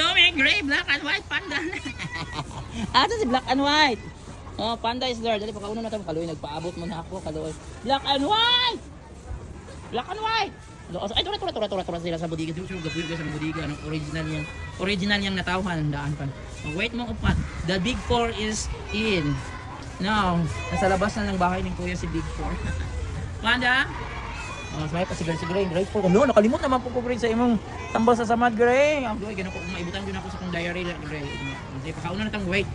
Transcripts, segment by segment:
Yumi, gray, black and white, panda. Asa si black and white? Oh, panda is there. Dali, pagkauna na tayo. Kaluoy, nagpaabot mo na ako. Kaluoy. Black and white! Black and white! Ay, tura sila sa budiga. Di ko sure gabuyo sa budiga. Anong original niyang natawhan. Daan pa. Wait mo upat. The big four is in. Now, nasa labas na ng bahay ng kuya si big four. Panda? Oh, sabay pa si Gray. Grateful. Ano, nakalimot naman po ko Gray sa imong tambal sa samad Gray. Ang doy, ganun ko maibutan ko na ako sa kong diary Gray. Hindi pakauna na tang wait.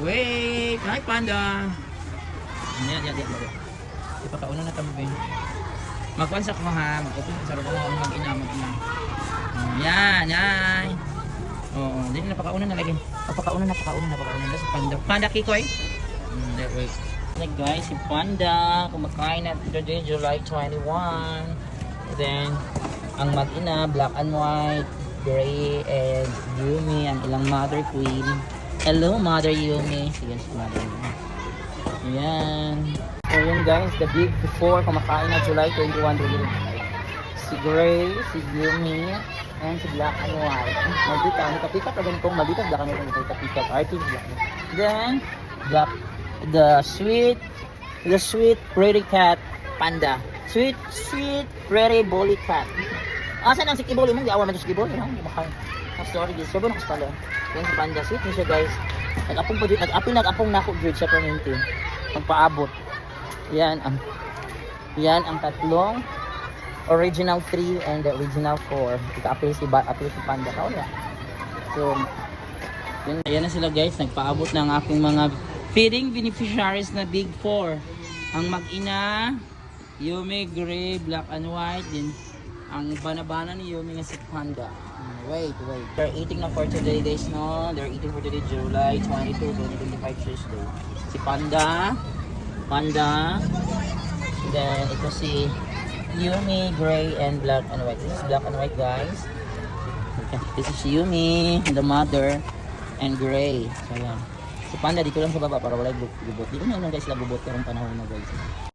Wait, hi Panda. Yan. Ipakauna na tang wait. Magpansa ko ha, mag-open sa room ang mag-ina. Yan. Oo, dito napakauna na lagi. Napakauna na sa Panda. Panda Kikoy. Wait. Like guys, si Panda kumakain at today July 21. Then ang mag-ina black and white, Gray and Yumi ang ilang mother queen. Hello Mother Yumi. Sige si Mother Yumi. Yan. So yun guys, the big four kumakain na July 21 today. Si Gray, si Yumi, and si black and white. Magpika pa ganitong mabita black and white magpika. Artist black. Then the sweet pretty cat Panda. Sweet pretty bully cat. Asan ang si Kiboli mo? Di awa man si Kiboli, no? Kumakay. Sorry, guys. Sobrang nakasala. Yan si Panda. Sweet niya siya, guys. Nag-apong na ako grade sa perminti. Magpaabot. Yan ang tatlong original 3 and the original 4. Ika-apil si Panda. Kaya. So, yan na sila, guys. Nagpaabot ng aking mga feeding beneficiaries na big 4. Ang mag-ina, Yumi, Gray, black and white. Din ang banabana ni Yumi nga si Panda. Wait. They're eating na for today, guys, no? They're eating for today, July 22, 2025 Tuesday. Si Panda. Then ito si Yumi, Gray, and black and white. This is black and white, guys. Okay. This is Yumi, the mother, and Gray. So yan. Si Panda dito lang sa baba para wala gubot. Dito na lang guys sila gubot karong panahon na guys.